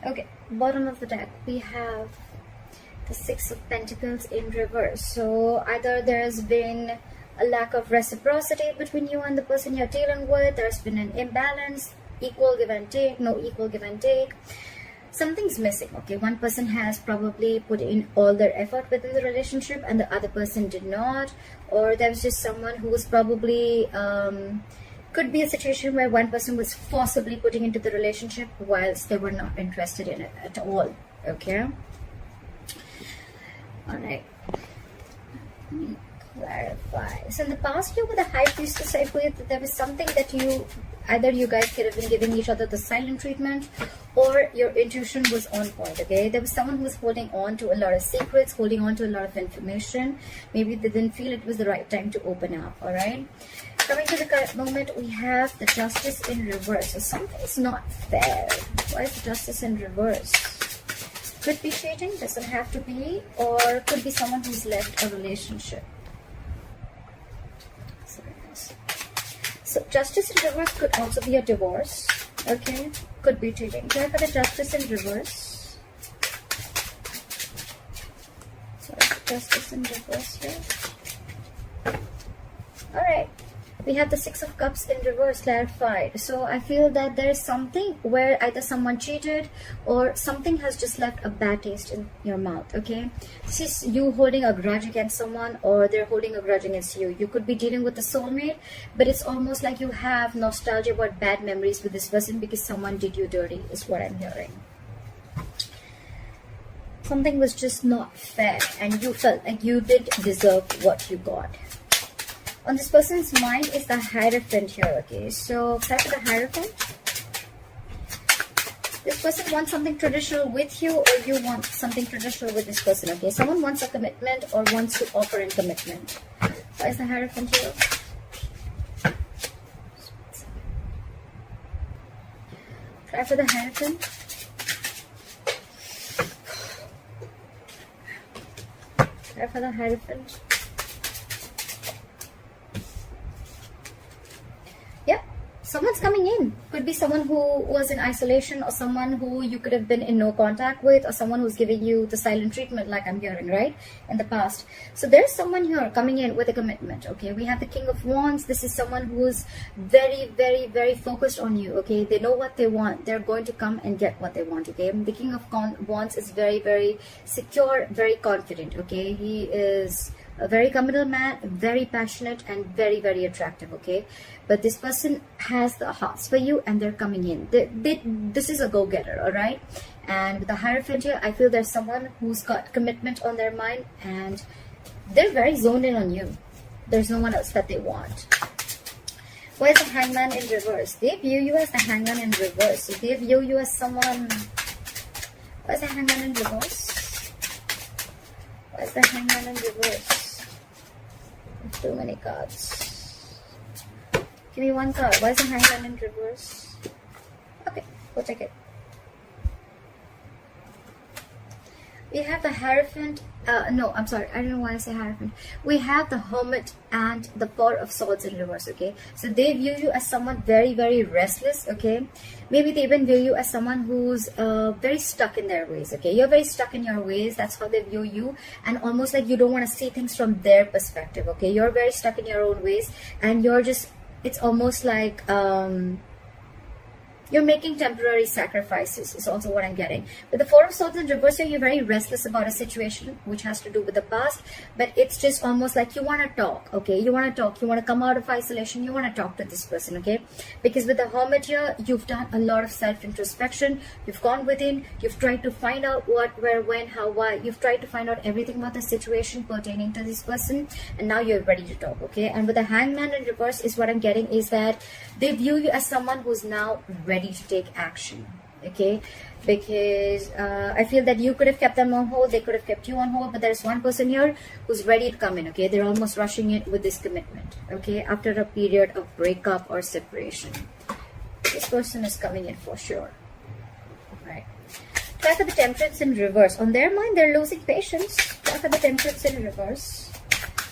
Okay, bottom of the deck, we have the Six of Pentacles in reverse. So either there's been a lack of reciprocity between you and the person you're dealing with. There's been an imbalance, equal give and take, no equal give and take. Something's missing, okay? One person has probably put in all their effort within the relationship and the other person did not. Or there was just someone who was probably... could be a situation where one person was forcibly putting into the relationship whilst they were not interested in it at all, okay? Alright. Let me clarify. So in the past, you with the High Priestess, I feel that there was something that either you guys could have been giving each other the silent treatment or your intuition was on point, okay? There was someone who was holding on to a lot of secrets, holding on to a lot of information. Maybe they didn't feel it was the right time to open up, alright? Coming to the current moment, we have the Justice in reverse. So something's not fair. Why is the Justice in reverse? Could be cheating, doesn't have to be, or could be someone who's left a relationship. So Justice in reverse could also be a divorce, okay? Could be cheating. Try for the Justice in reverse. So Justice in reverse here. Alright. We have the Six of Cups in reverse clarified. So I feel that there is something where either someone cheated or something has just left a bad taste in your mouth, okay? This is you holding a grudge against someone or they're holding a grudge against you. You could be dealing with a soulmate, but it's almost like you have nostalgia about bad memories with this person because someone did you dirty, is what I'm hearing. Something was just not fair and you felt like you did deserve what you got. On this person's mind is the Hierophant here, okay? So, try for the Hierophant. This person wants something traditional with you or you want something traditional with this person, okay? Someone wants a commitment or wants to offer in commitment. Why is the Hierophant here? Try for the Hierophant. Try for the Hierophant. Someone's coming in. Could be someone who was in isolation or someone who you could have been in no contact with or someone who's giving you the silent treatment like I'm hearing, right? In the past. So there's someone here coming in with a commitment, okay? We have the King of Wands. This is someone who's very, very, very focused on you, okay? They know what they want. They're going to come and get what they want, okay? The King of Wands is very, very secure, very confident, okay? He is a very committal man, very passionate and very, very attractive, okay? But this person has the hearts for you and they're coming in. This is a go-getter, all right? And with the Hierophant here, I feel there's someone who's got commitment on their mind and they're very zoned in on you. There's no one else that they want. Why is the Hangman in reverse? They view you as the Hangman in reverse. So they view you as someone... Why is the Hangman in reverse? Why is the Hangman in reverse? Too many cards. Give me one card. Why is the Hangman in reverse? Okay, we'll take it. We have the Hierophant. No, I'm sorry. I don't know why I say Hierophant. We have the Hermit and the Four of Swords in reverse, okay? So they view you as someone very, very restless, okay? Maybe they even view you as someone who's very stuck in their ways, okay? You're very stuck in your ways. That's how they view you. And almost like you don't want to see things from their perspective, okay? You're very stuck in your own ways. And you're just... It's almost like... you're making temporary sacrifices is also what I'm getting. With the Four of Swords in reverse, you're very restless about a situation which has to do with the past. But it's just almost like you want to talk, okay? You want to talk. You want to come out of isolation. You want to talk to this person, okay? Because with the Hermit here, you've done a lot of self-introspection. You've gone within. You've tried to find out what, where, when, how, why. You've tried to find out everything about the situation pertaining to this person. And now you're ready to talk, okay? And with the Hangman in reverse is what I'm getting is that they view you as someone who's now ready to take action, okay? Because I feel that you could have kept them on hold, they could have kept you on hold, but there's one person here who's ready to come in, okay? They're almost rushing it with this commitment, okay? After a period of breakup or separation, this person is coming in for sure, right? Try for the Temperance in reverse. On their mind, they're losing patience. Try for the Temperance in reverse.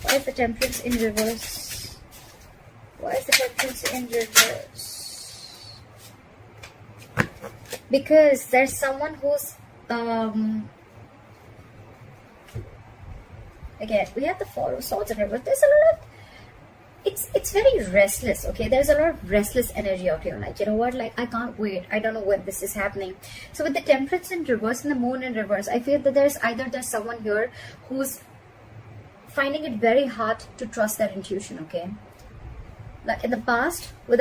Why is the Temperance in reverse? Why is the Temperance in reverse? because there's someone who's again, we have the Four of Swords in reverse. There's a lot of, it's very restless, okay? There's a lot of restless energy out here. Like, you know what? Like, I can't wait. I don't know when this is happening. So with the Temperance in reverse and the Moon in reverse, I feel that there's someone here who's finding it very hard to trust their intuition, okay? Like in the past, with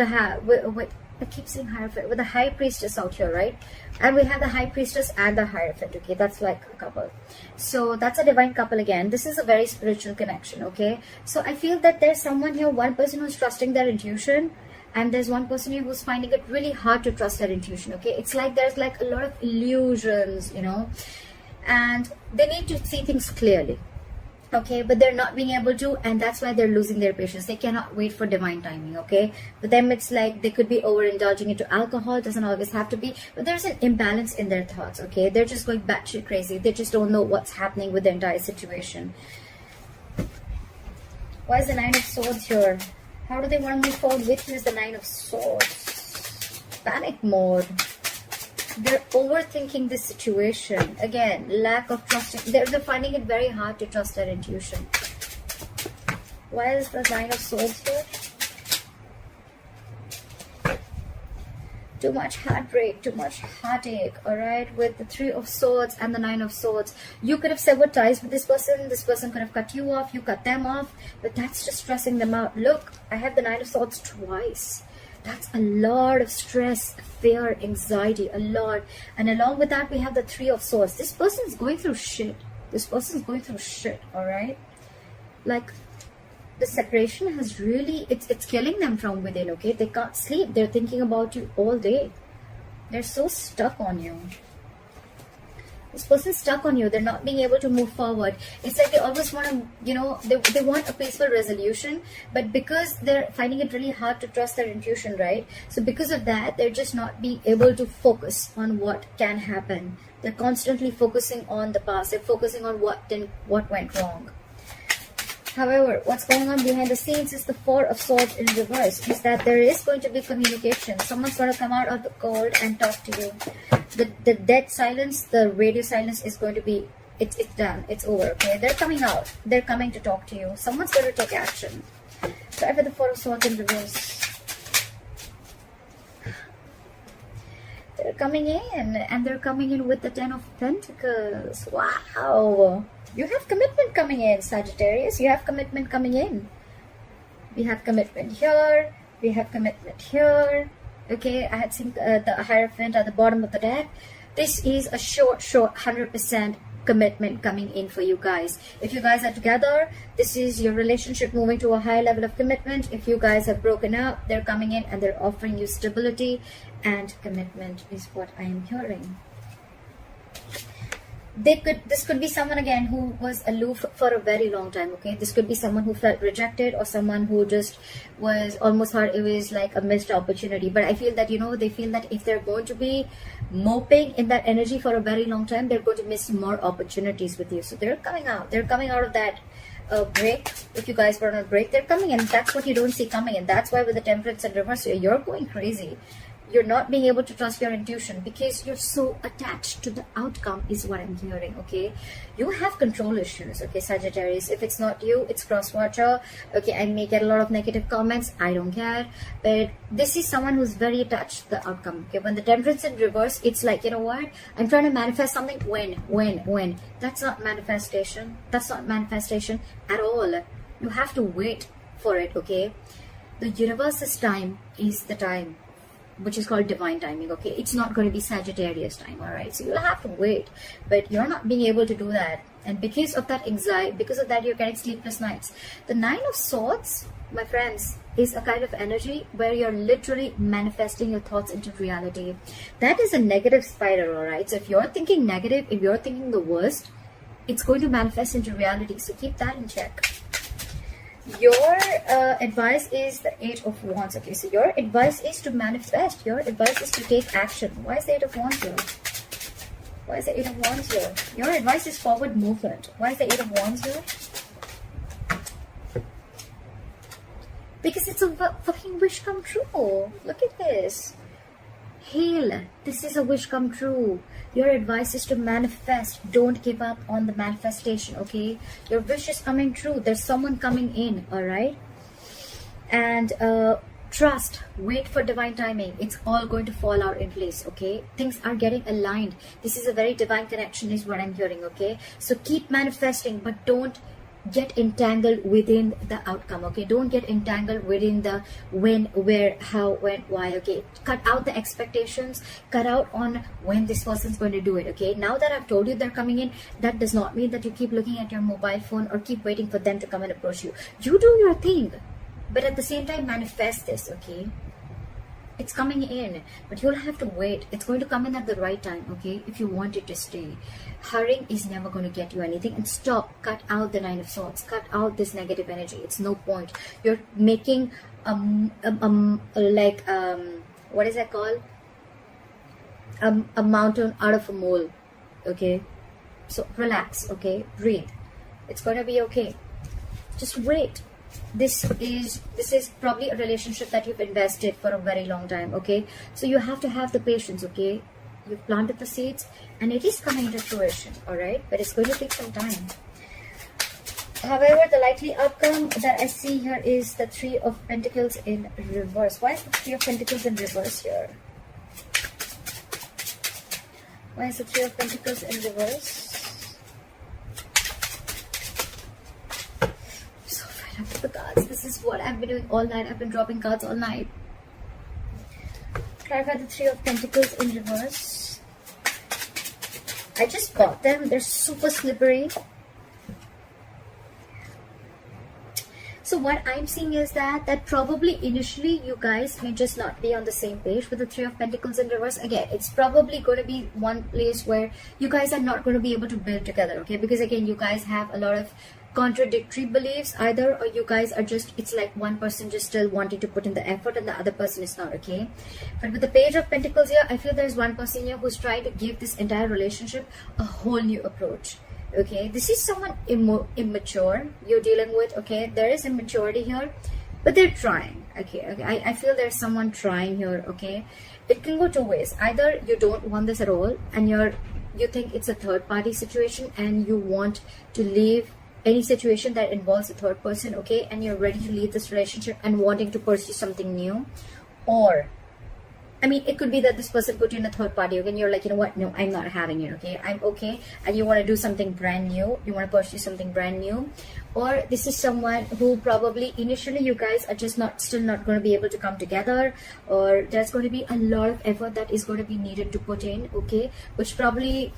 I keep saying Hierophant, with the High Priestess out here, right? And we have the High Priestess and the Hierophant, okay? That's like a couple. So that's a divine couple again. This is a very spiritual connection, okay? So I feel that there's someone here, one person who's trusting their intuition, and there's one person here who's finding it really hard to trust their intuition, okay? It's like there's like a lot of illusions, you know? And they need to see things clearly. Okay, but they're not being able to, and that's why they're losing their patience. They cannot wait for divine timing, okay? For them, it's like they could be overindulging into alcohol. It doesn't always have to be, but there's an imbalance in their thoughts, okay? They're just going batshit crazy. They just don't know what's happening with the entire situation. Why is the Nine of Swords here? How do they want to move forward with you is the Nine of Swords? Panic mode. They're overthinking this situation. Again, lack of trusting. They're finding it very hard to trust their intuition. Why is the Nine of Swords here? Too much heartbreak, too much heartache, alright? With the Three of Swords and the Nine of Swords. You could have severed ties with this person. This person could have cut you off. You cut them off. But that's just stressing them out. Look, I have the Nine of Swords twice. That's a lot of stress, fear, anxiety, a lot. And along with that, we have the Three of Swords. This person's going through shit. This person's going through shit, alright? Like, the separation has really, it's killing them from within, okay? They can't sleep. They're thinking about you all day. They're so stuck on you. This person's stuck on you. They're not being able to move forward. It's like they always want to, you know, they want a peaceful resolution, but because they're finding it really hard to trust their intuition, right? So because of that, they're just not being able to focus on what can happen. They're constantly focusing on the past. They're focusing on what went wrong. However, what's going on behind the scenes is the Four of Swords in reverse. Is that there is going to be communication. Someone's going to come out of the cold and talk to you. The dead silence, the radio silence is going to be, it's done. It's over, okay? They're coming out. They're coming to talk to you. Someone's going to take action. Try for the Four of Swords in reverse. They're coming in, and they're coming in with the Ten of Pentacles. Wow! You have commitment coming in, Sagittarius. You have commitment coming in. We have commitment here. We have commitment here. Okay, I had seen the Hierophant at the bottom of the deck. This is a short 100% commitment coming in for you guys. If you guys are together, this is your relationship moving to a higher level of commitment. If you guys have broken up, they're coming in and they're offering you stability and commitment is what I am hearing. This could be someone again who was aloof for a very long time, okay? This could be someone who felt rejected or someone who just was almost thought it was like a missed opportunity. But I feel that, you know, they feel that if they're going to be moping in that energy for a very long time, they're going to miss more opportunities with you. So they're coming out. They're coming out of that break. If you guys were on a break, they're coming in. That's what you don't see coming in. That's why with the Temperance in reverse, you're going crazy. You're not being able to trust your intuition because you're so attached to the outcome is what I'm hearing, okay? You have control issues, okay, Sagittarius. If it's not you, it's cross-watcher. Okay, I may get a lot of negative comments. I don't care. But this is someone who's very attached to the outcome, okay? When the Temperance in reverse, it's like, you know what? I'm trying to manifest something. When? That's not manifestation. That's not manifestation at all. You have to wait for it, okay? The universe's time is the time, which is called divine timing, okay? It's not going to be Sagittarius time, all right? So you'll have to wait, but you're not being able to do that. And because of that anxiety, because of that, you're getting sleepless nights. The Nine of Swords, my friends, is a kind of energy where you're literally manifesting your thoughts into reality. That is a negative spiral, all right? So if you're thinking negative, if you're thinking the worst, it's going to manifest into reality. So keep that in check. Your advice is the Eight of Wands. Okay, so your advice is to manifest. Your advice is to take action. Why is the Eight of Wands here? Why is the Eight of Wands here? Your advice is forward movement. Why is the Eight of Wands here? Because it's a fucking wish come true. Look at this. Heal. This is a wish come true. Your advice is to manifest. Don't give up on the manifestation, okay? Your wish is coming true. There's someone coming in, all right? And trust. Wait for divine timing. It's all going to fall out in place, okay? Things are getting aligned. This is a very divine connection is what I'm hearing, okay? So keep manifesting, but don't get entangled within the outcome, okay? Don't get entangled within the when, where, how, when, why, okay? Cut out the expectations, cut out on when this person's going to do it, okay? Now that I've told you they're coming in, that does not mean that you keep looking at your mobile phone or keep waiting for them to come and approach you. You do your thing, but at the same time manifest this, okay? It's coming in, but you'll have to wait. It's going to come in at the right time, okay? If you want it to stay. Hurrying is never going to get you anything. And stop. Cut out the Nine of Swords. Cut out this negative energy. It's no point. You're making what is that called? A mountain out of a mole, okay? So relax, okay? Breathe. It's going to be okay. Just wait. This is probably a relationship that you've invested for a very long time, okay? So you have to have the patience, okay? You've planted the seeds and it is coming into fruition, all right? But it's going to take some time. However, the likely outcome that I see here is the Three of Pentacles in reverse. Why is the Three of Pentacles in reverse here? Why is the Three of Pentacles in reverse? The cards. This is what I've been doing all night. I've been dropping cards all night. Clarify the Three of Pentacles in reverse. I just got them. They're super slippery. So what I'm seeing is that probably initially you guys may just not be on the same page with the Three of Pentacles in reverse. Again, it's probably going to be one place where you guys are not going to be able to build together, okay? Because again, you guys have a lot of contradictory beliefs either, or you guys are just, it's like one person just still wanting to put in the effort and the other person is not, okay? But with the Page of Pentacles here, I feel there's one person here who's trying to give this entire relationship a whole new approach, okay? This is someone immature you're dealing with, okay? There is immaturity here, but they're trying, okay? I feel there's someone trying here, okay? It can go two ways. Either you don't want this at all and you think it's a third party situation and you want to leave any situation that involves a third person, okay, and you're ready to leave this relationship and wanting to pursue something new. Or I mean, it could be that this person put you in a third party, okay, and you're like, you know what, no, I'm not having it, okay, I'm okay, and you want to do something brand new, you want to pursue something brand new. Or this is someone who probably initially you guys are just still not going to be able to come together, or there's going to be a lot of effort that is going to be needed to put in, okay, which probably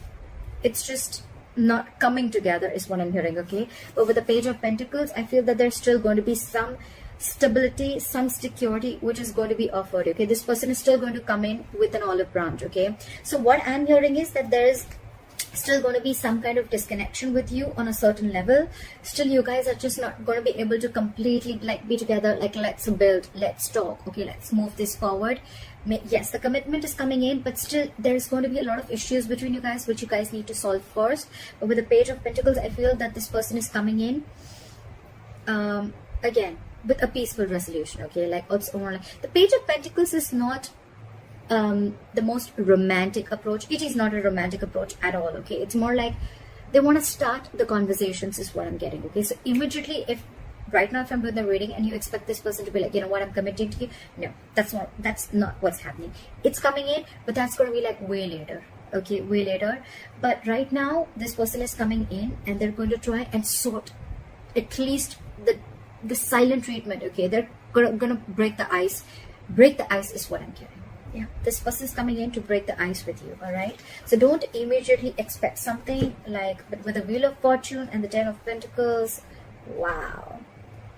it's just not coming together is what I'm hearing, okay? But with the Page of Pentacles, I feel that there's still going to be some stability, some security which is going to be offered, okay? This person is still going to come in with an olive branch, okay? So what I'm hearing is that there is still going to be some kind of disconnection with you on a certain level. Still you guys are just not going to be able to completely like be together, like let's build, let's talk, okay, let's move this forward. Yes, the commitment is coming in, but still there's going to be a lot of issues between you guys which you guys need to solve first. But with the Page of Pentacles, I feel that this person is coming in again with a peaceful resolution, okay? Like it's more like the Page of Pentacles is not the most romantic approach. It is not a romantic approach at all, okay? It's more like they want to start the conversations is what I'm getting, okay? So immediately, if right now if I'm doing the reading and you expect this person to be like, you know what, I'm committing to you, no, that's not what's happening. It's coming in, but that's going to be like way later, okay, way later. But right now this person is coming in and they're going to try and sort at least the silent treatment, okay? They're gonna break the ice. Break the ice is what I'm getting. Yeah, this person is coming in to break the ice with you, all right? So don't immediately expect something like, but with the Wheel of Fortune and the Ten of Pentacles, wow,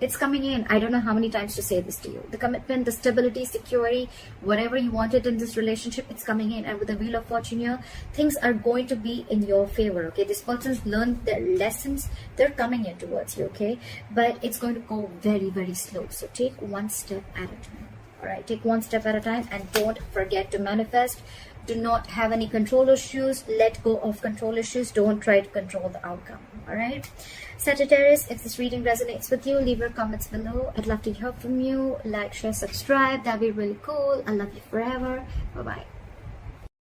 it's coming in. I don't know how many times to say this to you. The commitment, the stability, security, whatever you wanted in this relationship, it's coming in. And with the Wheel of Fortune here, things are going to be in your favor, okay? This person's learned their lessons. They're coming in towards you, okay? But it's going to go very, very slow. So take one step at a time. All right, take one step at a time and don't forget to manifest. Do not have any control issues. Let go of control issues. Don't try to control the outcome. All right, Sagittarius, if this reading resonates with you, leave your comments below. I'd love to hear from you. Like, share, subscribe. That'd be really cool. I love you forever. Bye-bye.